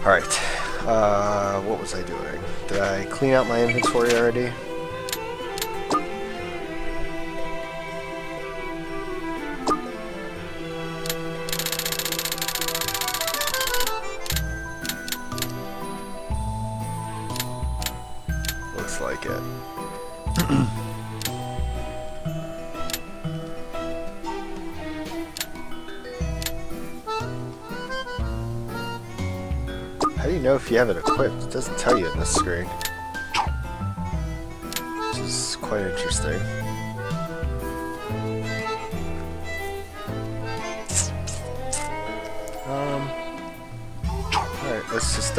Alright, what was I doing? Did I clean out my inventory already? Looks like it. How do you know if you have it equipped? It doesn't tell you in this screen. Which is quite interesting. Alright, let's just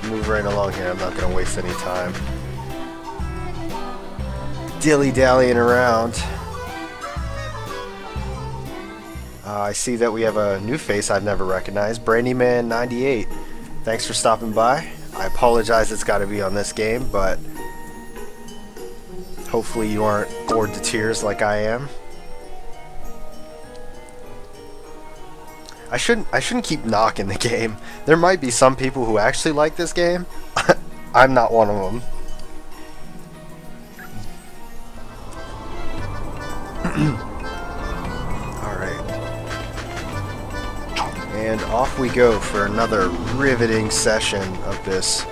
move right along here. I'm not going to waste any time dilly-dallying around. I see that we have a new face I've never recognized. Brandyman98. Thanks for stopping by. I apologize it's got to be on this game, but hopefully you aren't bored to tears like I am. I shouldn't keep knocking the game. There might be some people who actually like this game. I'm not one of them. And off we go for another riveting session of this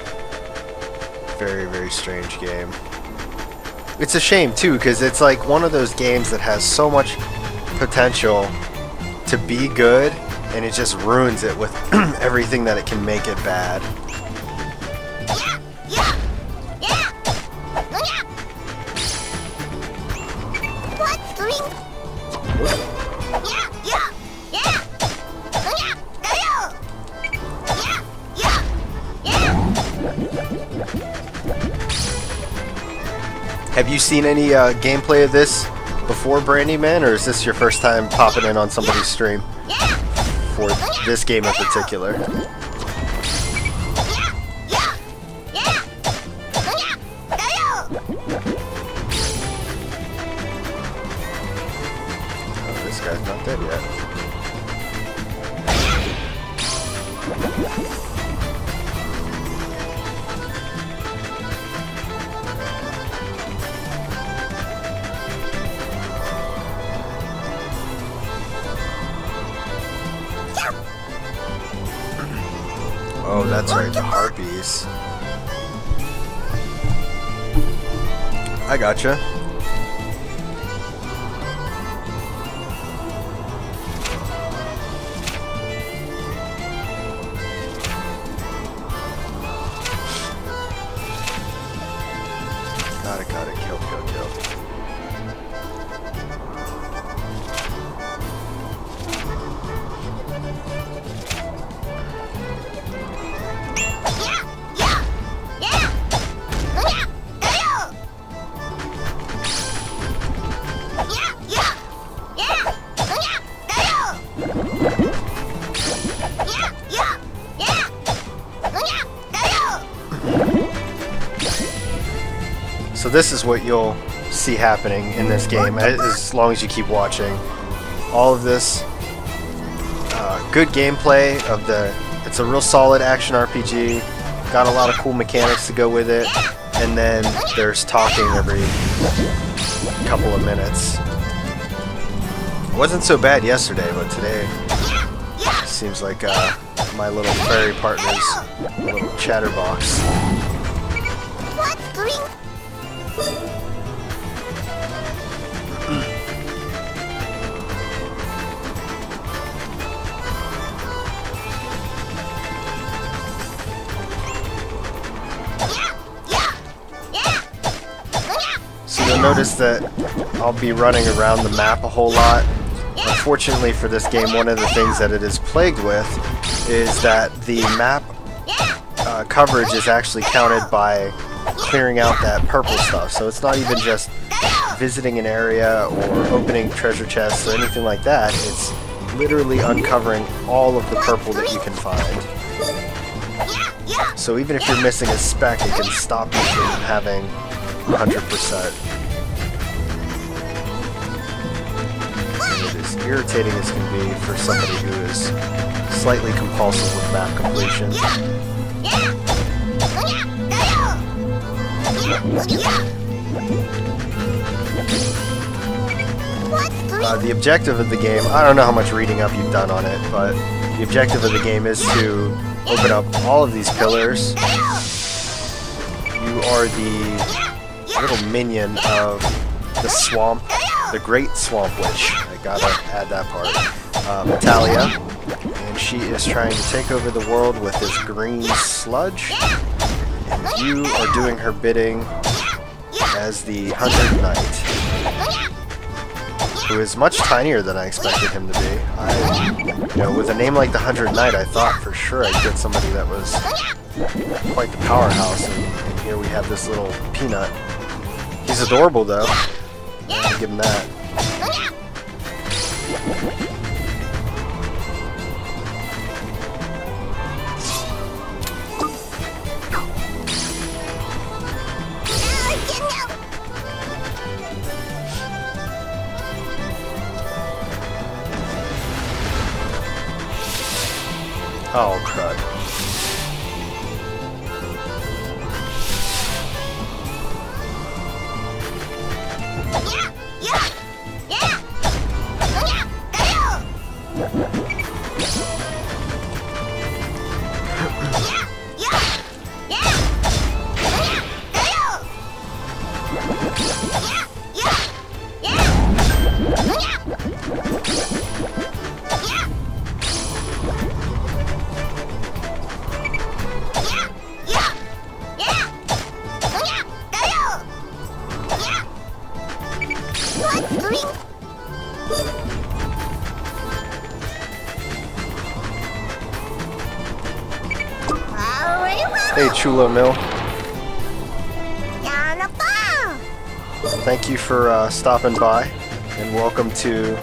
very, very strange game. It's a shame too, because it's like one of those games that has so much potential to be good, and it just ruins it with everything that it can make it bad. Have you seen any gameplay of this before, Brandyman, or is this your first time popping in on somebody's stream for this game in particular? Oh, this guy's not dead yet. Oh, that's right, the harpies. I gotcha. Got it, kill. So this is what you'll see happening in this game as long as you keep watching. All of this good gameplay of it's a real solid action RPG, got a lot of cool mechanics to go with it, and then there's talking every couple of minutes. It wasn't so bad yesterday, but today seems like my little fairy partner's little chatterbox. So you'll notice that I'll be running around the map a whole lot. Unfortunately for this game, one of the things that it is plagued with is that the map coverage is actually counted by clearing out that purple stuff. So it's not even just visiting an area or opening treasure chests or anything like that. It's literally uncovering all of the purple that you can find. So even if you're missing a speck, it can stop you from having 100%. And it is irritating as can be for somebody who is slightly compulsive with map completion. The objective of the game, I don't know how much reading up you've done on it, but the objective of the game is to open up all of these pillars. You are the little minion of the swamp, the Great Swamp Witch. I gotta add that part. Natalia, and she is trying to take over the world with this green sludge. And you are doing her bidding as the 100 Knight, who is much tinier than I expected him to be. With a name like the 100 Knight, I thought for sure I'd get somebody that was quite the powerhouse, and here we have this little peanut. He's adorable though. I'll give him that. Oh, crud. Hey, Chulo Mill. Thank you for stopping by, and welcome to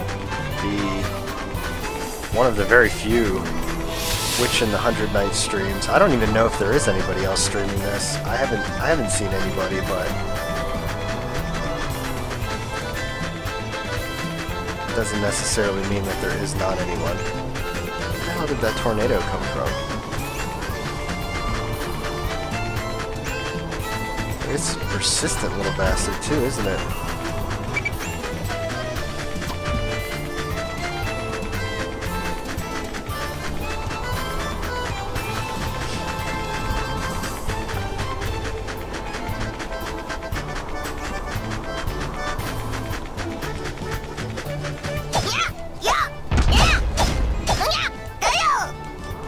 one of the very few Witch in the 100 Nights streams. I don't even know if there is anybody else streaming this. I haven't seen anybody, but it doesn't necessarily mean that there is not anyone. Where the hell did that tornado come from? It's a persistent little bastard too, isn't it?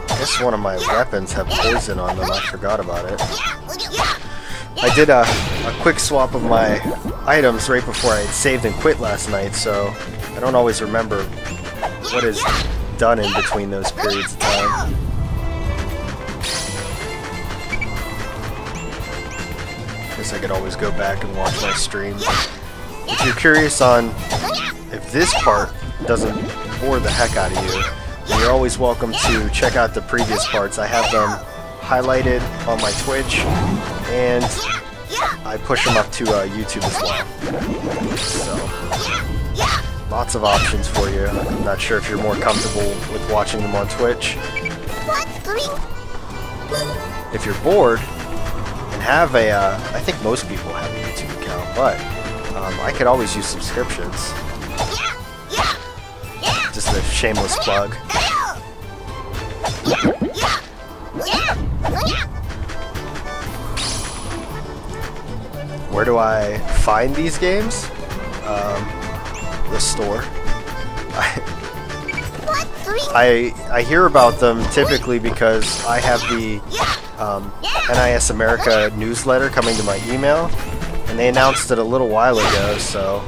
I guess one of my weapons have poison on them, I forgot about it. I did a quick swap of my items right before I had saved and quit last night, so I don't always remember what is done in between those periods of time. Guess I could always go back and watch my stream. If you're curious on if this part doesn't bore the heck out of you, then you're always welcome to check out the previous parts. I have them highlighted on my Twitch, and I push them up to YouTube as well. So, lots of options for you. I'm not sure if you're more comfortable with watching them on Twitch. If you're bored and have a, I think most people have a YouTube account, but I could always use subscriptions. Just a shameless plug. Where do I find these games? The store. I hear about them typically because I have the NIS America newsletter coming to my email, and they announced it a little while ago, so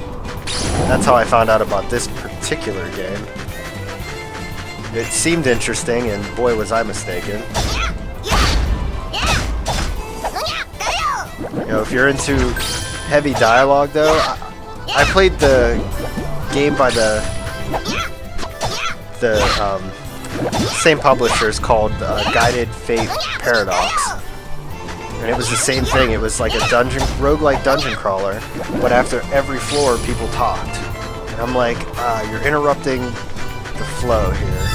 that's how I found out about this particular game. It seemed interesting, and boy was I mistaken. If you're into heavy dialogue, though, I played the game by the same publishers called Guided Fate Paradox, and it was the same thing. It was like a roguelike dungeon crawler, but after every floor, people talked, and I'm like, you're interrupting the flow here.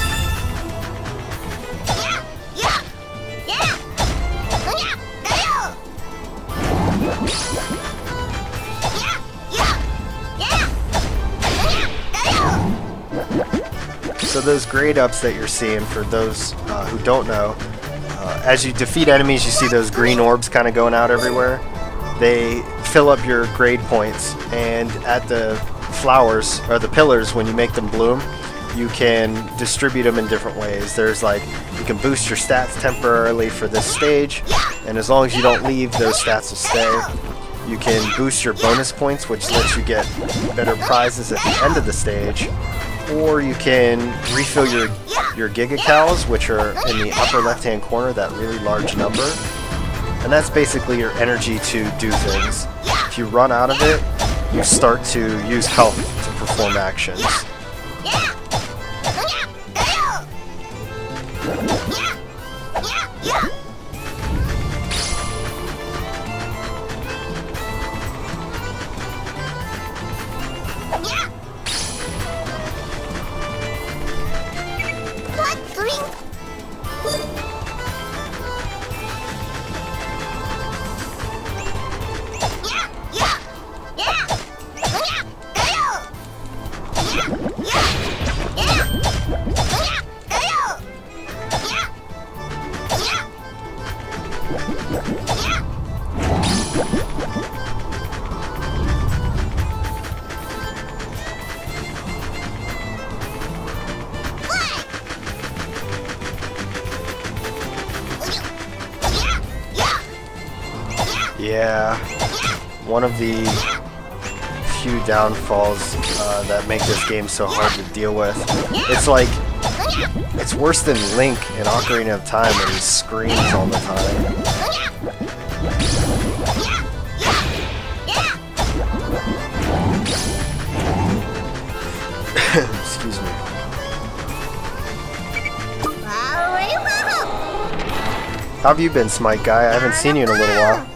those grade ups that you're seeing, for those who don't know, as you defeat enemies, you see those green orbs kind of going out everywhere. They fill up your grade points, and at the flowers, or the pillars, when you make them bloom, you can distribute them in different ways. There's like, you can boost your stats temporarily for this stage, and as long as you don't leave, those stats will stay. You can boost your bonus points, which lets you get better prizes at the end of the stage, or you can refill your Giga Cows, which are in the upper left-hand corner, that really large number. And that's basically your energy to do things. If you run out of it, you start to use health to perform actions. Yeah, one of the few downfalls that make this game so hard to deal with. It's like, it's worse than Link in Ocarina of Time, where he screams all the time. Excuse me. How have you been, Smite Guy? I haven't seen you in a little while.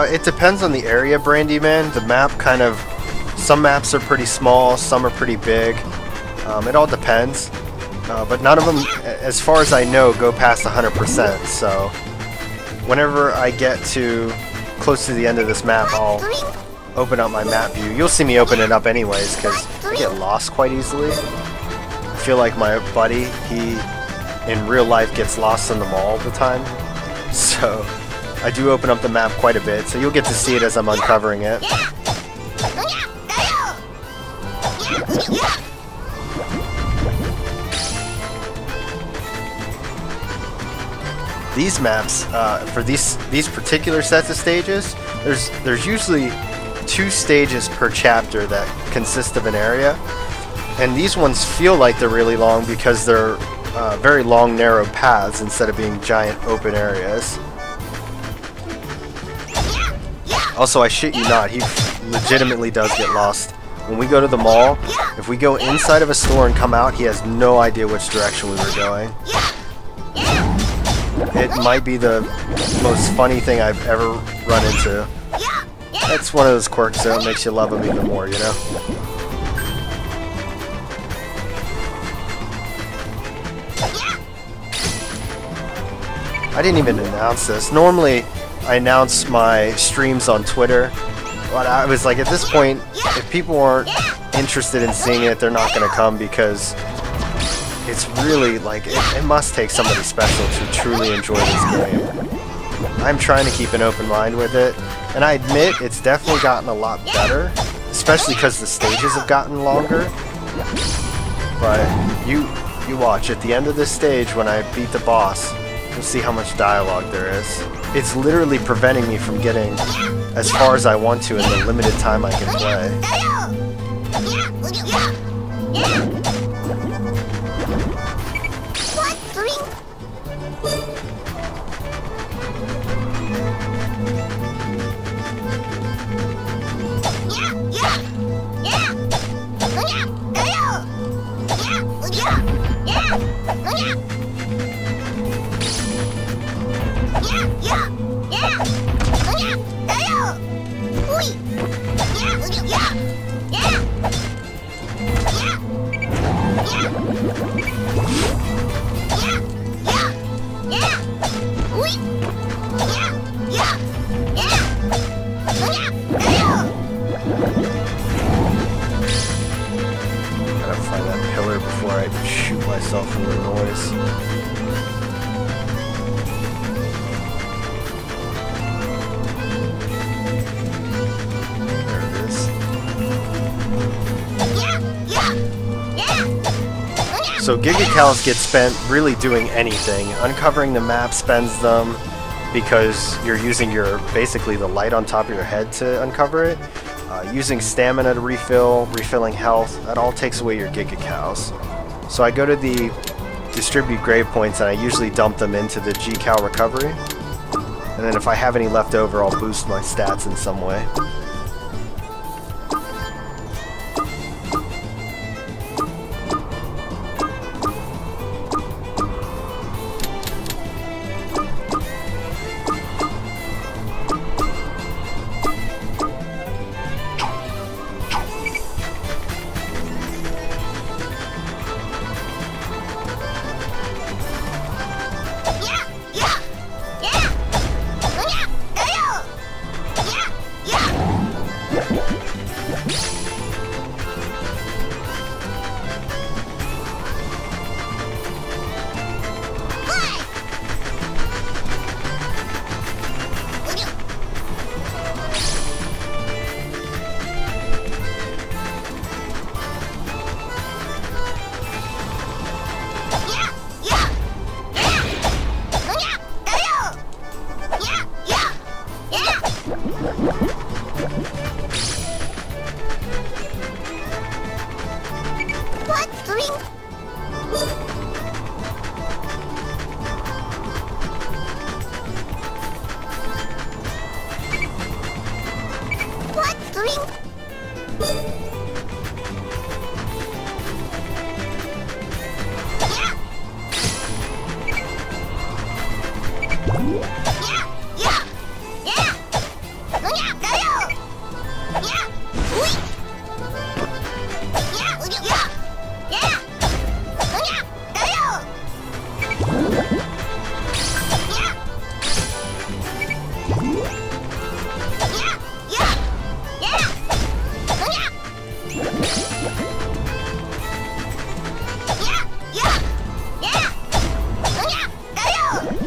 It depends on the area, Brandy Man. The map kind of, some maps are pretty small, some are pretty big. It all depends. But none of them, as far as I know, go past 100%. So whenever I get to close to the end of this map, I'll open up my map view. You'll see me open it up anyways, because I get lost quite easily. I feel like my buddy, he in real life gets lost in the mall all the time. So I do open up the map quite a bit, so you'll get to see it as I'm uncovering it. These maps, for these particular sets of stages, there's usually 2 stages per chapter that consist of an area, and these ones feel like they're really long because they're very long, narrow paths instead of being giant open areas. Also, I shit you not, he legitimately does get lost. When we go to the mall, if we go inside of a store and come out, he has no idea which direction we were going. It might be the most funny thing I've ever run into. That's one of those quirks that makes you love him even more, you know? I didn't even announce this. Normally, I announce my streams on Twitter, but I was like, at this point, if people aren't interested in seeing it, they're not going to come, because it's really, like, it must take somebody special to truly enjoy this game. I'm trying to keep an open mind with it, and I admit it's definitely gotten a lot better, especially because the stages have gotten longer. But you watch, at the end of this stage, when I beat the boss, you'll see how much dialogue there is. It's literally preventing me from getting as far as I want to in the limited time I can play. So Gigacals get spent really doing anything. Uncovering the map spends them because you're using basically the light on top of your head to uncover it. Using stamina to refilling health, that all takes away your Gigacals. So I go to the distribute grave points and I usually dump them into the G-Cal recovery. And then if I have any left over, I'll boost my stats in some way.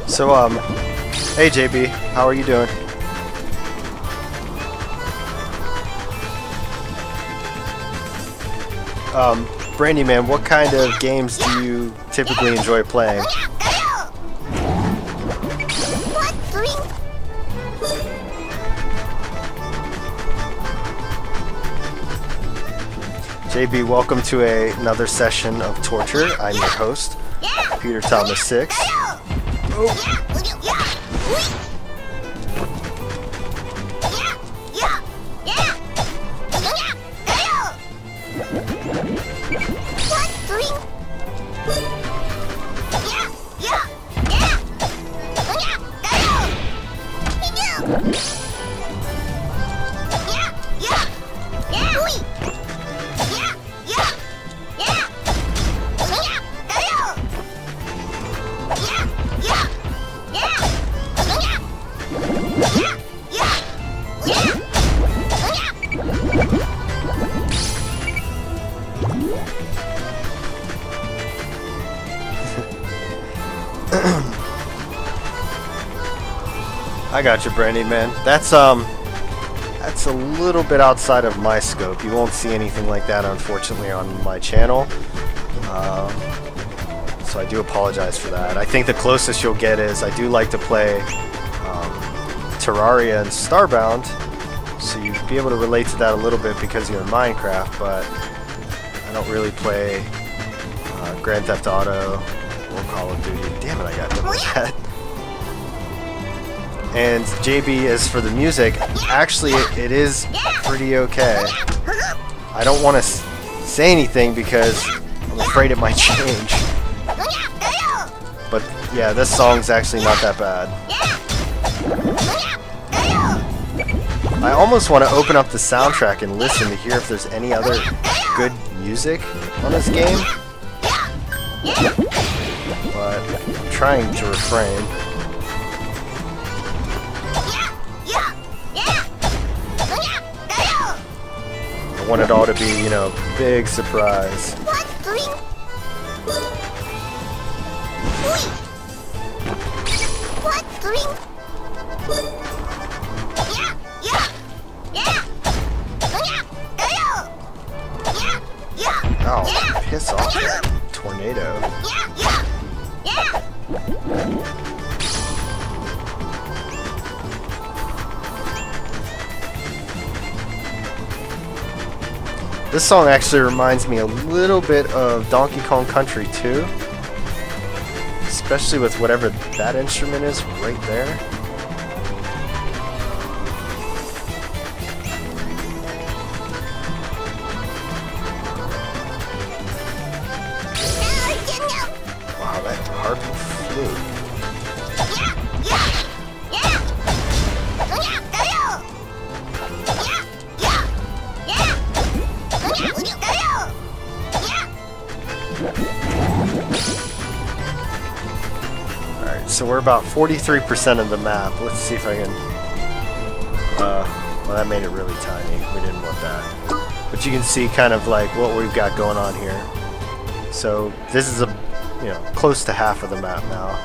So, hey JB, how are you doing? Brandy man, what kind of games do you typically enjoy playing? JB, welcome to another session of Torture. I'm your host, Peter Thomas 6. I got you, Brandy man. That's a little bit outside of my scope. You won't see anything like that, unfortunately, on my channel. So I do apologize for that. I think the closest you'll get is I do like to play Terraria and Starbound, so you'd be able to relate to that a little bit because you're in Minecraft, but I don't really play Grand Theft Auto or Call of Duty. Damn it, I got hit with that. And JB, as for the music, actually it is pretty okay. I don't want to say anything because I'm afraid it might change. But yeah, this song's actually not that bad. I almost want to open up the soundtrack and listen to hear if there's any other good music on this game. But I'm trying to refrain. I want it all to be, you know, big surprise. Oh, piss off, that tornado. This song actually reminds me a little bit of Donkey Kong Country 2. Especially with whatever that instrument is right there. Wow, that harp flew. Alright, so we're about 43% of the map. Let's see if I can... well, that made it really tiny. We didn't want that. But you can see kind of like what we've got going on here. So this is close to half of the map now.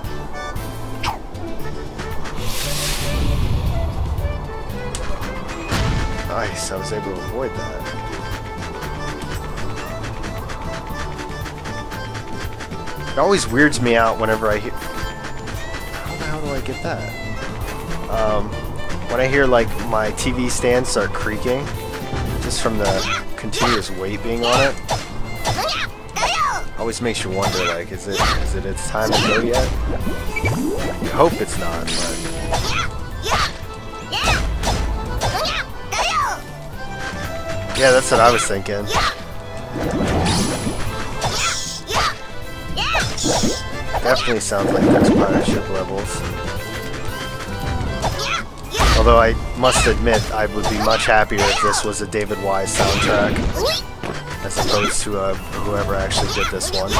Nice, I was able to avoid that. It always weirds me out whenever I hear... How the hell do I get that? When I hear like my TV stand start creaking, just from the continuous weight being on it, always makes you wonder, like, is it its time to go yet? I hope it's not, but... Yeah, that's what I was thinking. Definitely sounds like those pirate ship levels. Although I must admit, I would be much happier if this was a David Wise soundtrack, as opposed to whoever actually did this one.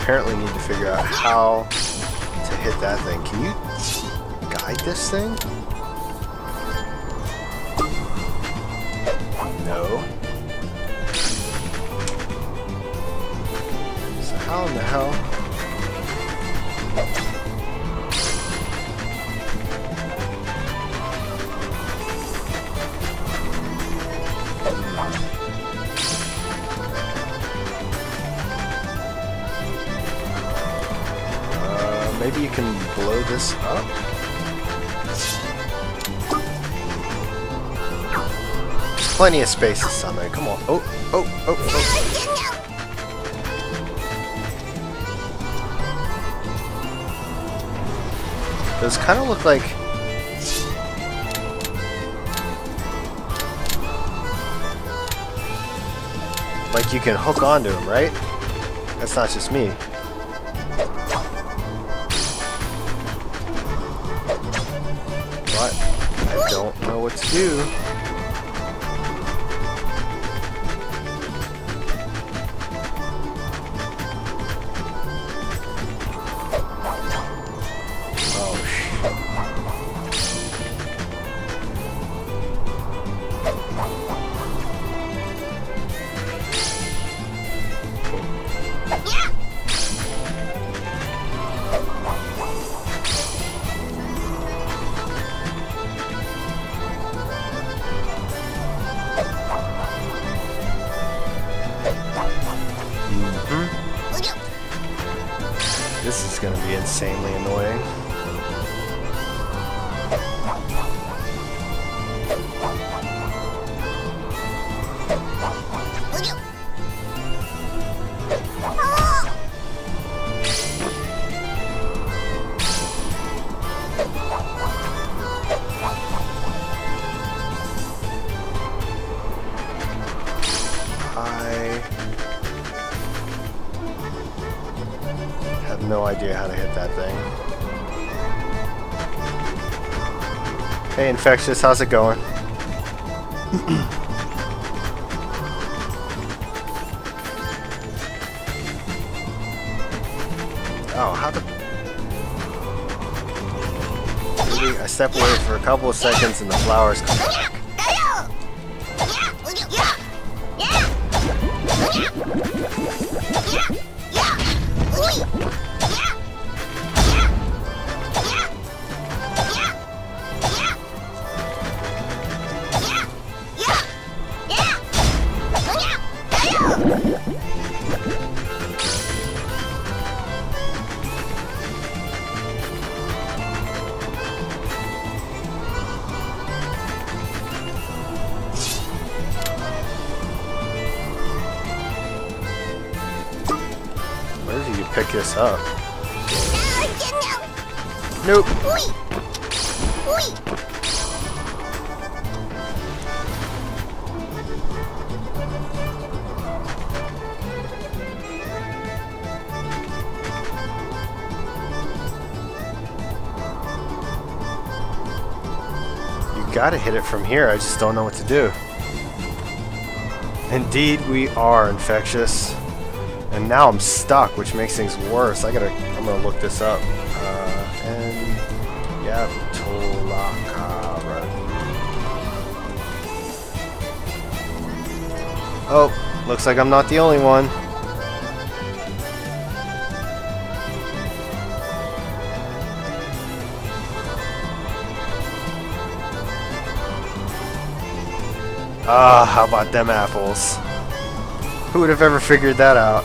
Apparently need to figure out how to hit that thing. Can you guide this thing? No. So how in the hell? Maybe you can blow this up? There's plenty of space this time, come on. Oh. Those kind of look like... Like you can hook onto them, right? That's not just me. But I don't know what to do. Oh shit. This is going to be insanely annoying. No idea how to hit that thing. Hey Infectious, how's it going? Oh, how the... Maybe I step away for a couple of seconds and the flowers come back. Where did you pick this up? Nope. You gotta hit it from here. I just don't know what to do. Indeed, we are infectious. And now I'm stuck, which makes things worse. I'm gonna look this up. And yeah, Tolakara. Oh, looks like I'm not the only one. Ah, how about them apples? Who would have ever figured that out?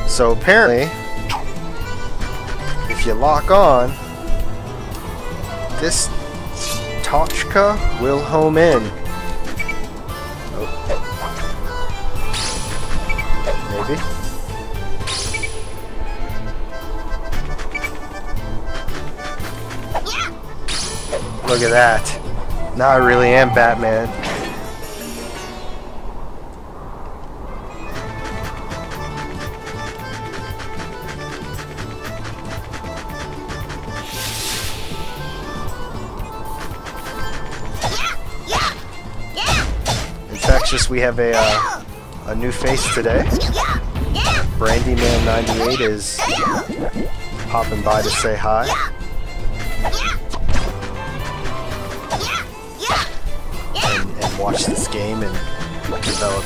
So apparently, if you lock on, this Tochka will home in. Oh. Maybe? Look at that. Now I really am Batman. Infectious, we have a new face today. Brandyman98 is popping by to say hi. And watch this game and develop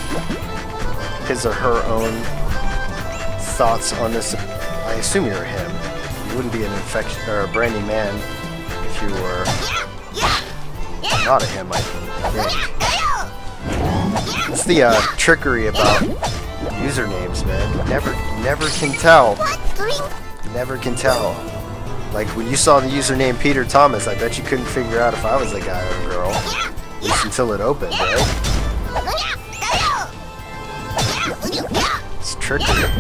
his or her own thoughts on this. I assume you're him. You wouldn't be an infection or a Brandyman if you were not a him, I think. It's the trickery about usernames, man. You never can tell. Never can tell. Like when you saw the username Peter Thomas, I bet you couldn't figure out if I was a guy or a girl. At least until it opened, right? It's trickery.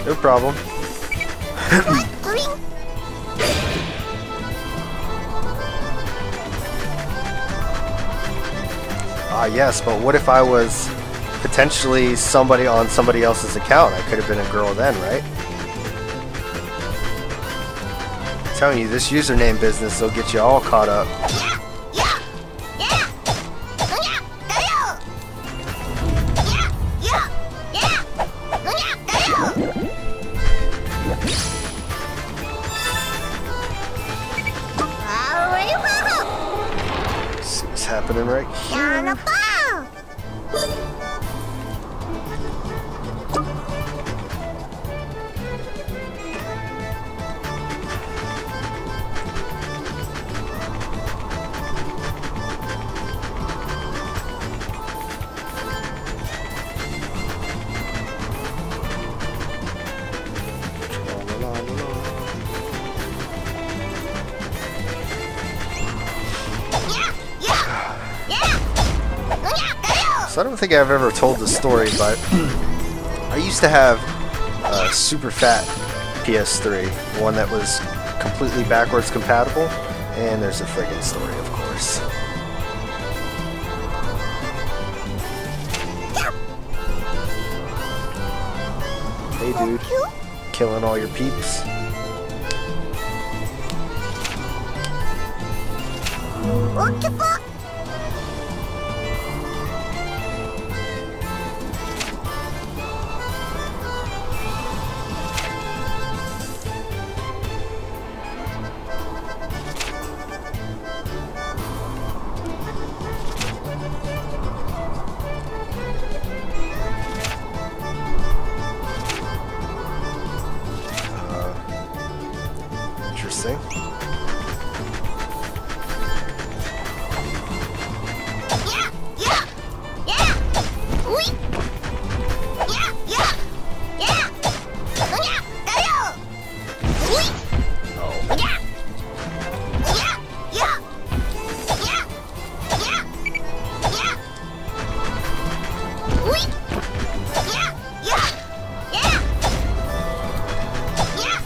No problem. Ah, yes, but what if I was potentially somebody on somebody else's account? I could have been a girl then, right? I'm telling you, this username business will get you all caught up. See what's happening right here. So I don't think I've ever told the story, but I used to have a super fat PS3, one that was completely backwards compatible, and there's a friggin' story, of course. Hey dude, killing all your peeps. interesting.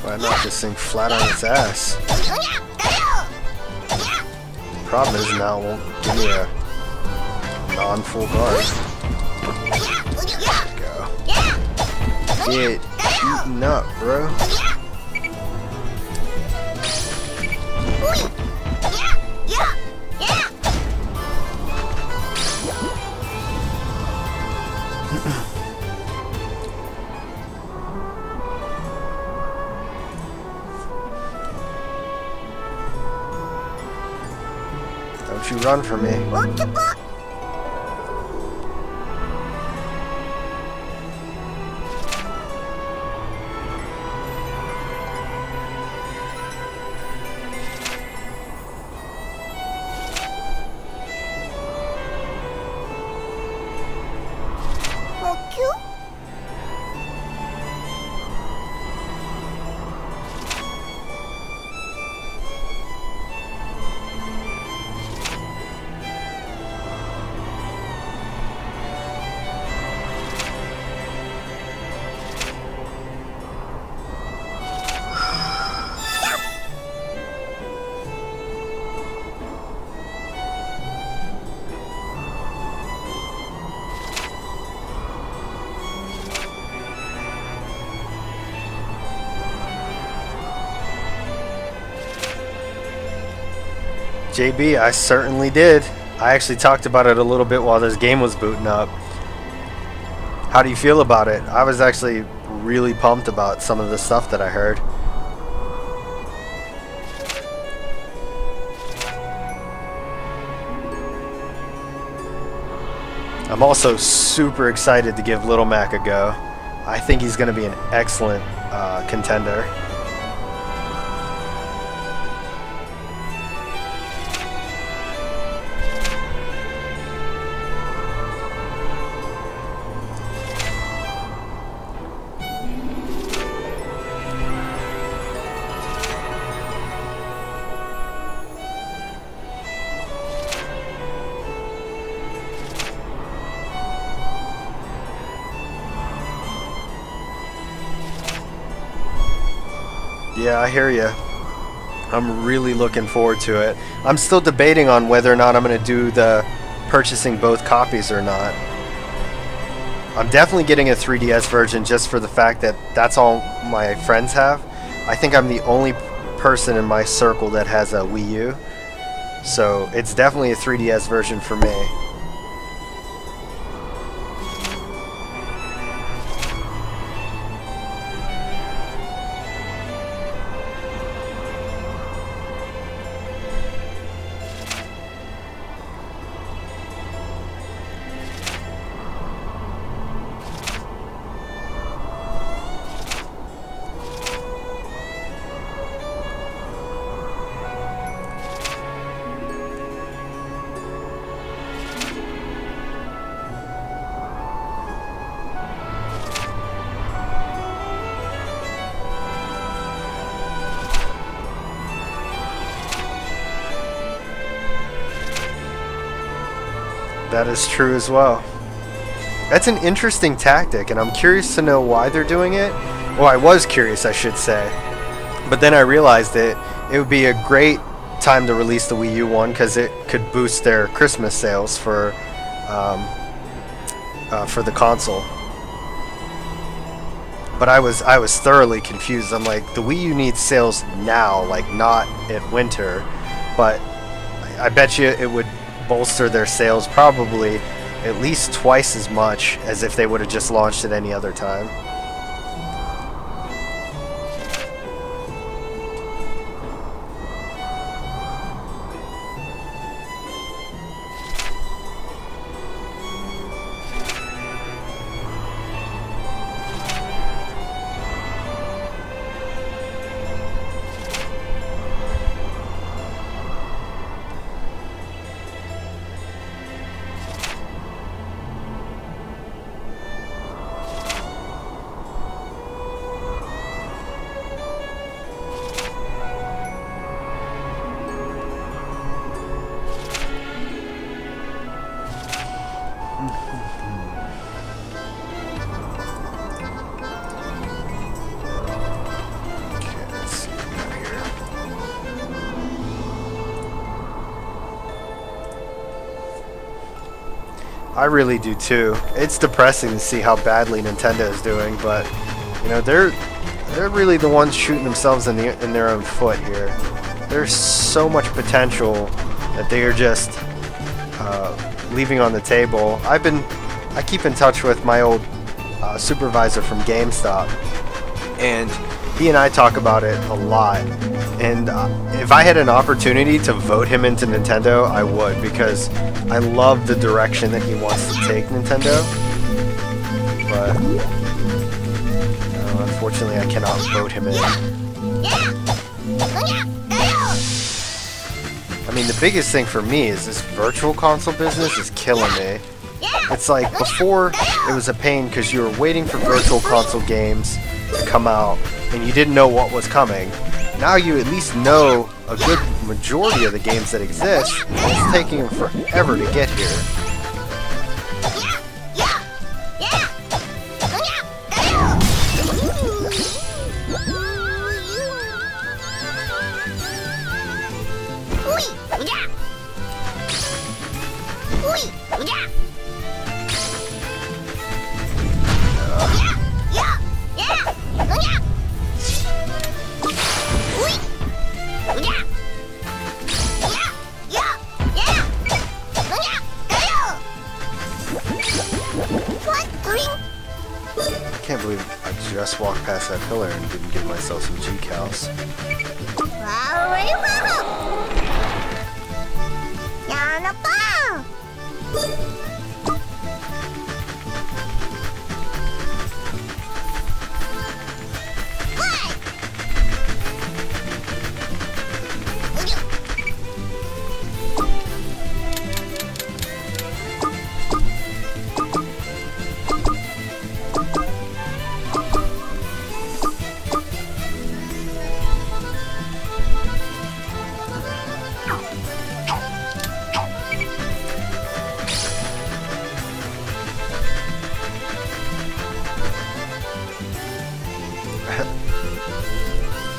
Why not this thing flat on its ass? Problem is now it won't give me a non-full guard. Go. Get eaten up, bro. Don't you run from me. JB, I certainly did. I actually talked about it a little bit while this game was booting up. How do you feel about it? I was actually really pumped about some of the stuff that I heard. I'm also super excited to give Little Mac a go. I think he's going to be an excellent contender. Yeah, I hear you. I'm really looking forward to it. I'm still debating on whether or not I'm going to do the purchasing both copies or not. I'm definitely getting a 3DS version just for the fact that that's all my friends have. I think I'm the only person in my circle that has a Wii U. So it's definitely a 3DS version for me. That is true as well. That's an interesting tactic, and I'm curious to know why they're doing it. Well, I was curious, I should say. But then I realized that it would be a great time to release the Wii U one because it could boost their Christmas sales for the console. But I was thoroughly confused. I'm like, the Wii U needs sales now, like not in winter. But I bet you it would bolster their sales probably at least twice as much as if they would have just launched at any other time. I really do too. It's depressing to see how badly Nintendo is doing, but you know they're really the ones shooting themselves in their own foot here. There's so much potential that they are just leaving on the table. I keep in touch with my old supervisor from GameStop, and he and I talk about it a lot. And if I had an opportunity to vote him into Nintendo, I would, because I love the direction that he wants to take Nintendo. But unfortunately, I cannot vote him in. I mean, the biggest thing for me is this virtual console business is killing me. It's like before it was a pain because you were waiting for virtual console games to come out and you didn't know what was coming. Now you at least know a good majority of the games that exist, and it's taking them forever to get here. I can't believe I just walked past that pillar and didn't give myself some G-Cals.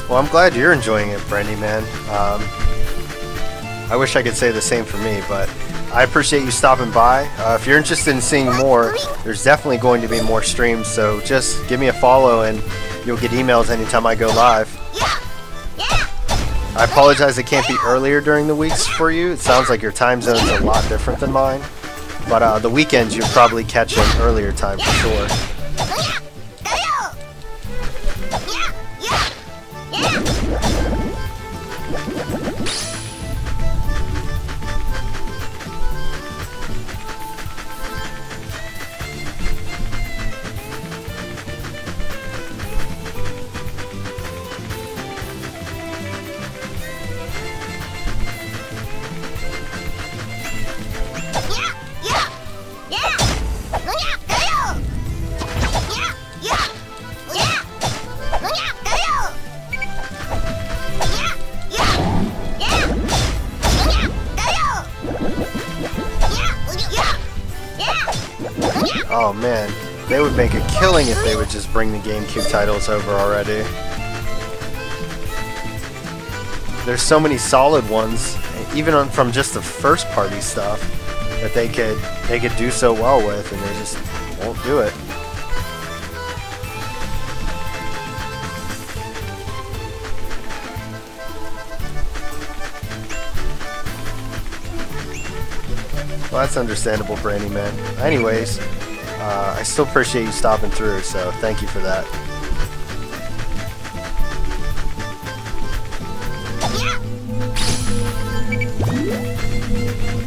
Well, I'm glad you're enjoying it, Brendy, man. I wish I could say the same for me, but I appreciate you stopping by. If you're interested in seeing more, there's definitely going to be more streams, so just give me a follow and you'll get emails anytime I go live. I apologize it can't be earlier during the weeks for you. It sounds like your time zone's a lot different than mine, but the weekends you'll probably catch an earlier time for sure. Oh man, they would make a killing if they would just bring the GameCube titles over already. There's so many solid ones, even from just the first party stuff, that they could do so well with, and they just won't do it. Well, that's understandable, Brandy, man. Anyways, I still appreciate you stopping through, so thank you for that.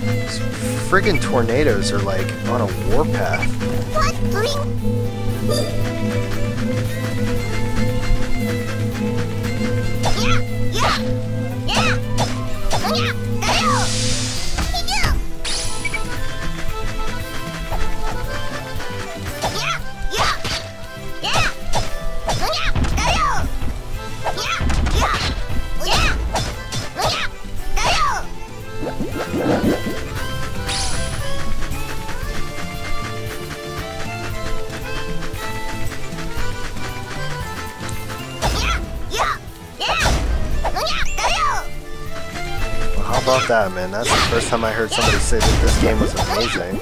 These friggin' tornadoes are like on a warpath. How about that, man? That's the first time I heard somebody say that this game was amazing.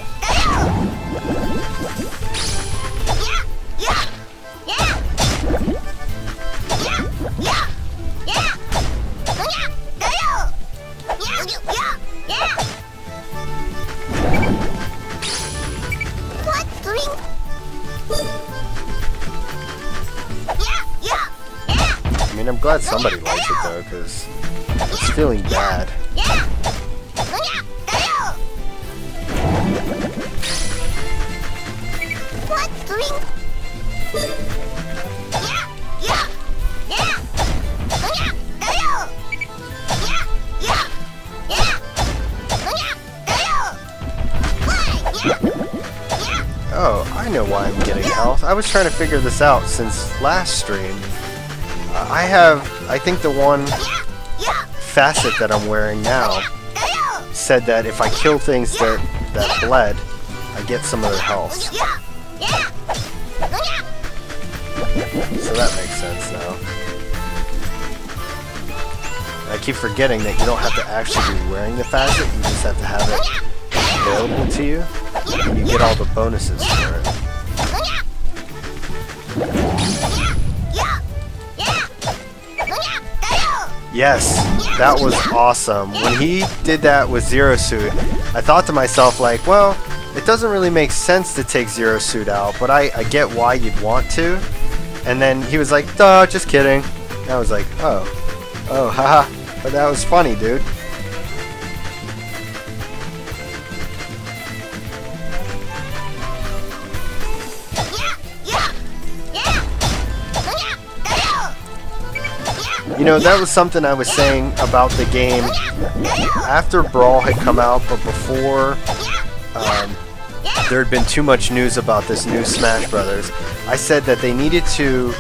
I mean, I'm glad somebody likes it though, because it's feeling bad. Oh, I know why I'm getting health. I was trying to figure this out since last stream. I think the one facet that I'm wearing now said that if I kill things that bled, I get some of their health. So that makes sense now. I keep forgetting that you don't have to actually be wearing the facet, you just have to have it available to you, and you get all the bonuses for it. Yes, that was awesome. When he did that with Zero Suit, I thought to myself like, well, it doesn't really make sense to take Zero Suit out, but I get why you'd want to. And then he was like, duh, just kidding. And I was like, oh, haha, but that was funny, dude. You know, that was something I was saying about the game after Brawl had come out, but before there had been too much news about this new Smash Brothers. I said that they needed to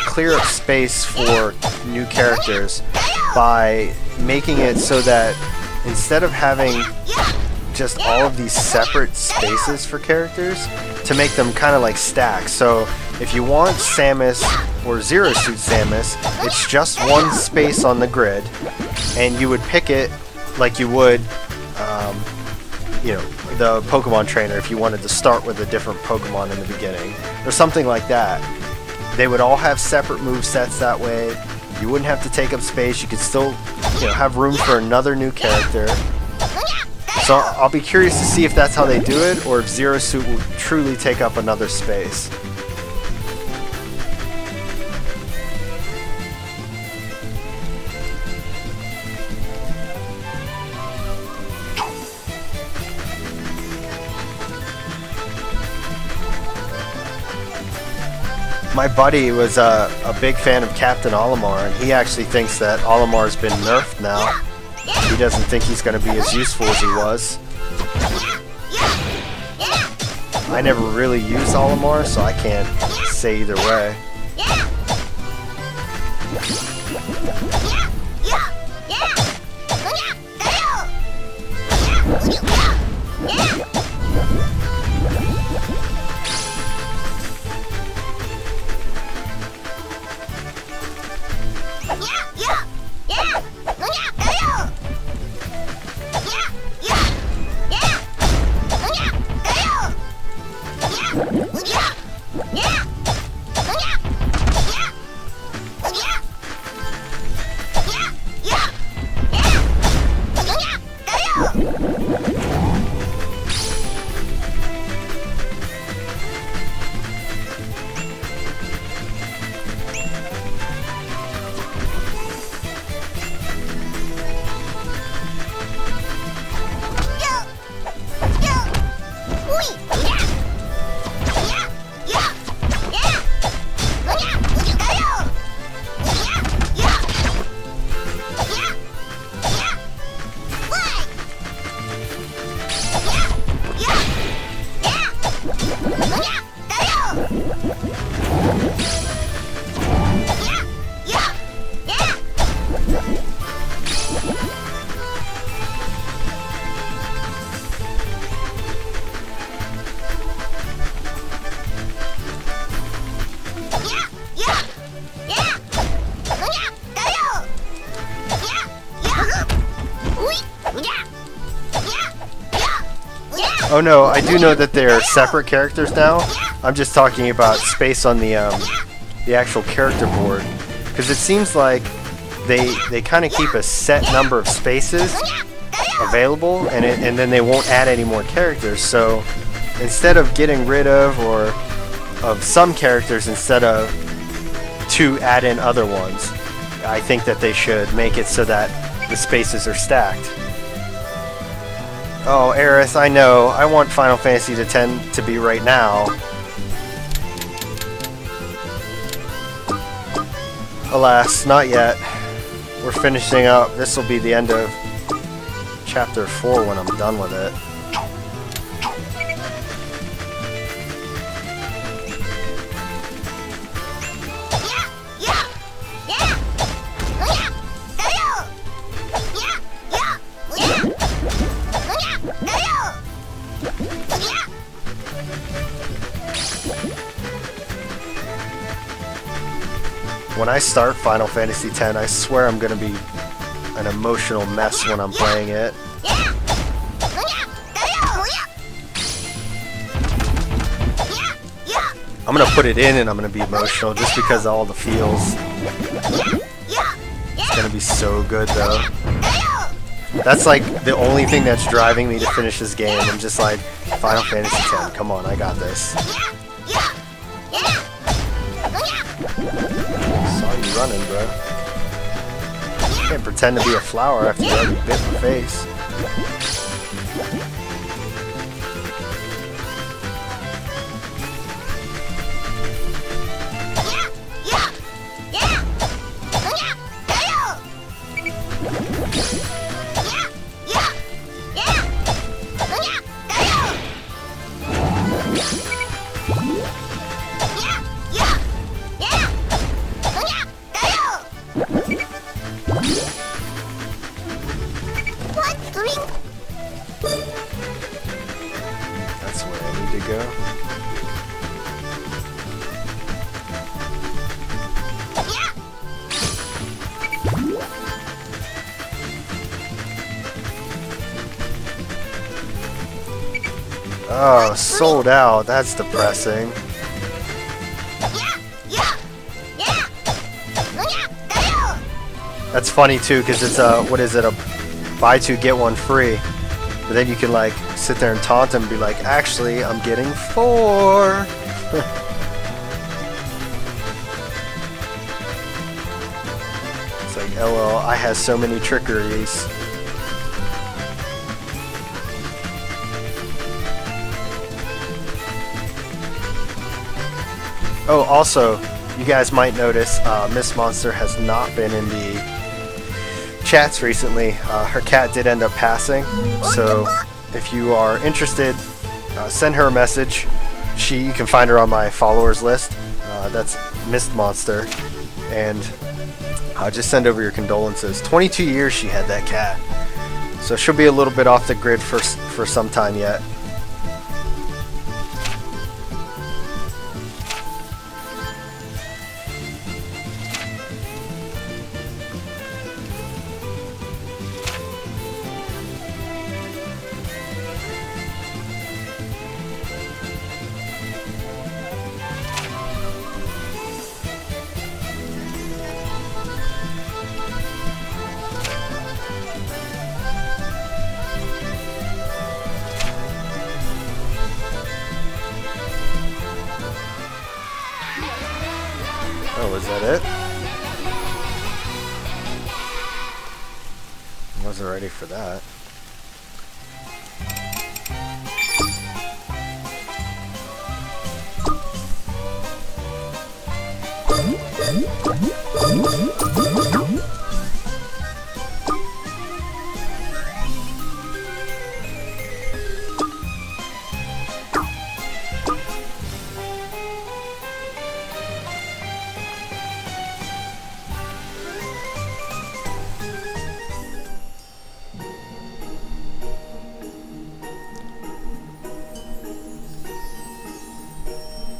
clear up space for new characters by making it so that instead of having just all of these separate spaces for characters, to make them kind of like stacks. So if you want Samus or Zero Suit Samus, it's just one space on the grid, and you would pick it like you would, you know, the Pokemon Trainer if you wanted to start with a different Pokemon in the beginning, or something like that. They would all have separate movesets that way. You wouldn't have to take up space. You could still, you know, have room for another new character. So I'll be curious to see if that's how they do it, or if Zero Suit will truly take up another space. My buddy was a big fan of Captain Olimar, and he actually thinks that Olimar's been nerfed now. He doesn't think he's going to be as useful as he was. I never really used Olimar, so I can't say either way. Oh no, I do know that they're separate characters now. I'm just talking about space on the actual character board, because it seems like they kind of keep a set number of spaces available, and then they won't add any more characters. So instead of getting rid of some characters, instead of to add in other ones, I think that they should make it so that the spaces are stacked. Oh, Aerith, I know. I want Final Fantasy X to be right now. Alas, not yet. We're finishing up. This will be the end of Chapter 4 when I'm done with it. When I start Final Fantasy X, I swear I'm gonna be an emotional mess when I'm playing it. I'm gonna put it in and I'm gonna be emotional just because of all the feels. It's gonna be so good though. That's like the only thing that's driving me to finish this game. I'm just like, Final Fantasy X, come on, I got this. Saw you running, bro. You can't pretend to be a flower after you already bit my face. That's where I need to go. Oh, sold out. That's depressing. That's funny too, because it's a, what is it, a buy two get one free. But then you can like sit there and taunt them and be like, actually, I'm getting 4. It's like, LOL, I have so many trickeries. Oh, also, you guys might notice Miss Monster has not been in the chats recently. Her cat did end up passing, so if you are interested, send her a message. You can find her on my followers list. That's Miss Monster, and just send over your condolences. 22 years she had that cat, so she'll be a little bit off the grid for some time yet. Oh, was that it? I wasn't ready for that.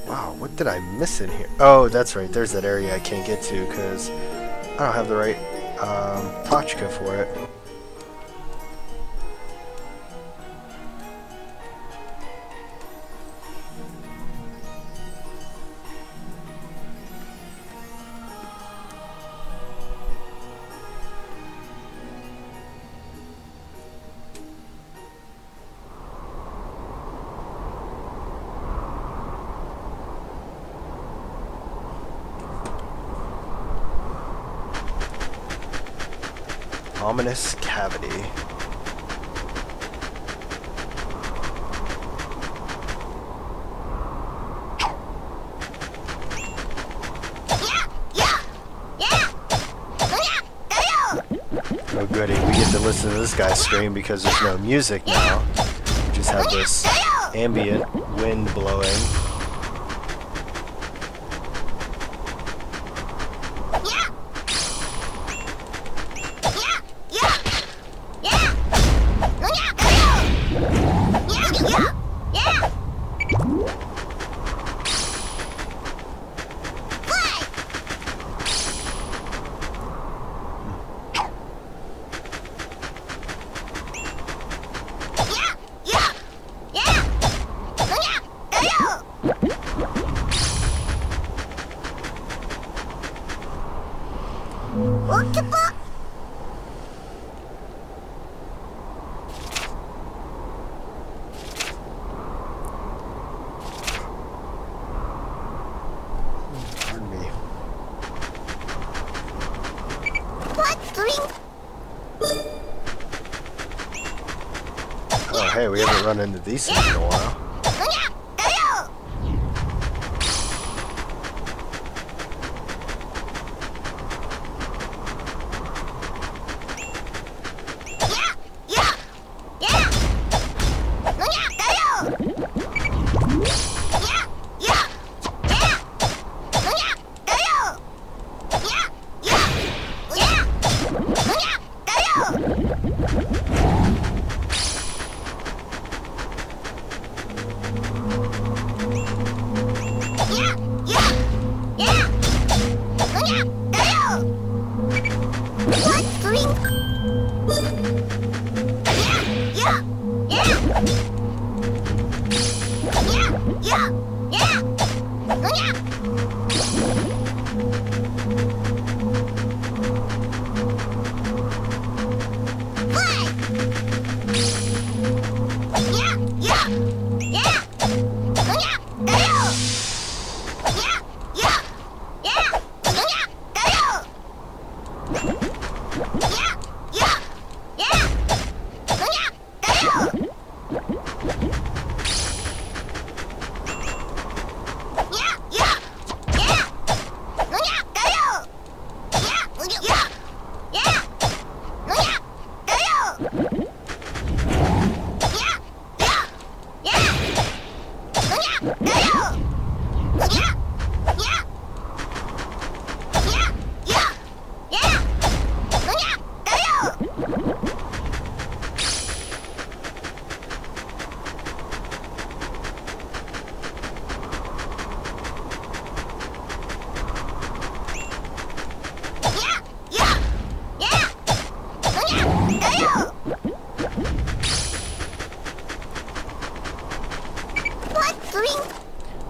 Wow, what did I miss in here? Oh, that's right. There's that area I can't get to because I don't have the right Tachka for it. Ominous cavity. Oh goody, we get to listen to this guy scream because there's no music now. We just have this ambient wind blowing. Pardon me. Oh hey, we haven't run into these things in a while.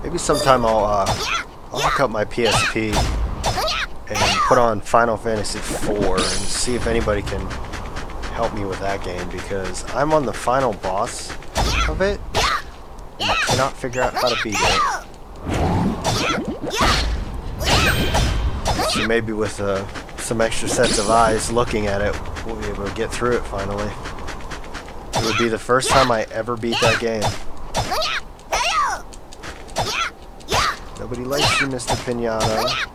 Maybe sometime I'll look up my PSP and put on Final Fantasy IV and see if anybody can help me with that game, because I'm on the final boss of it and I cannot figure out how to beat it. So maybe with some extra sets of eyes looking at it, we'll be able to get through it finally. It would be the first time I ever beat that game. Nobody likes you, Mr. Pinata.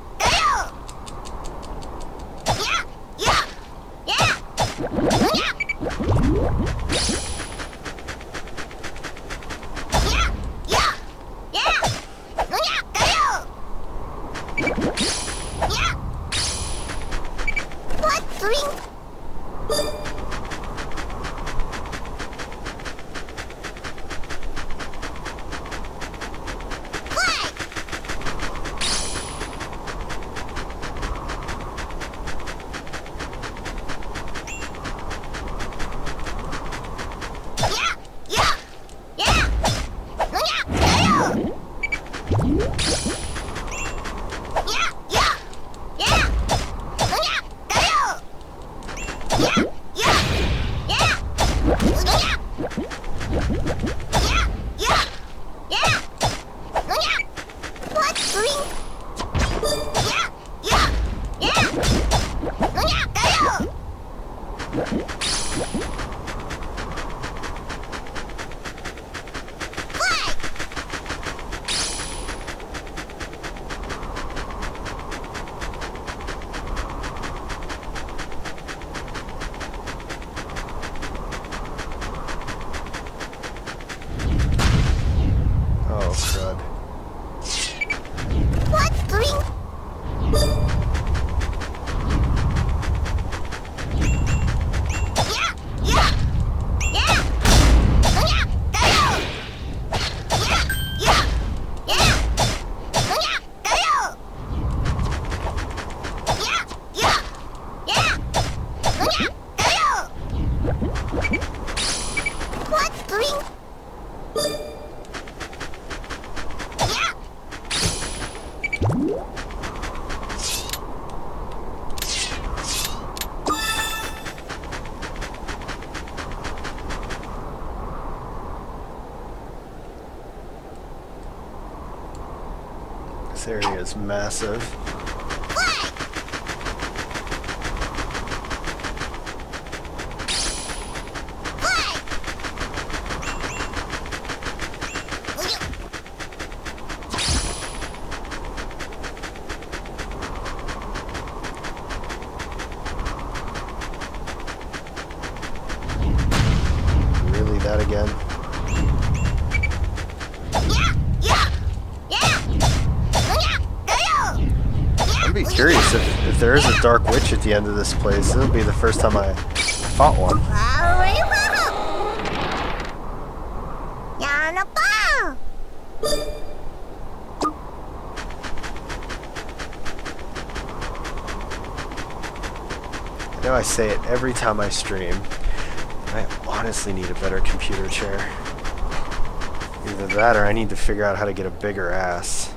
is massive. Really, that again? I'd be curious if there is a Dark Witch at the end of this place. It'll be the first time I fought one. I know I say it every time I stream. I honestly need a better computer chair. Either that or I need to figure out how to get a bigger ass.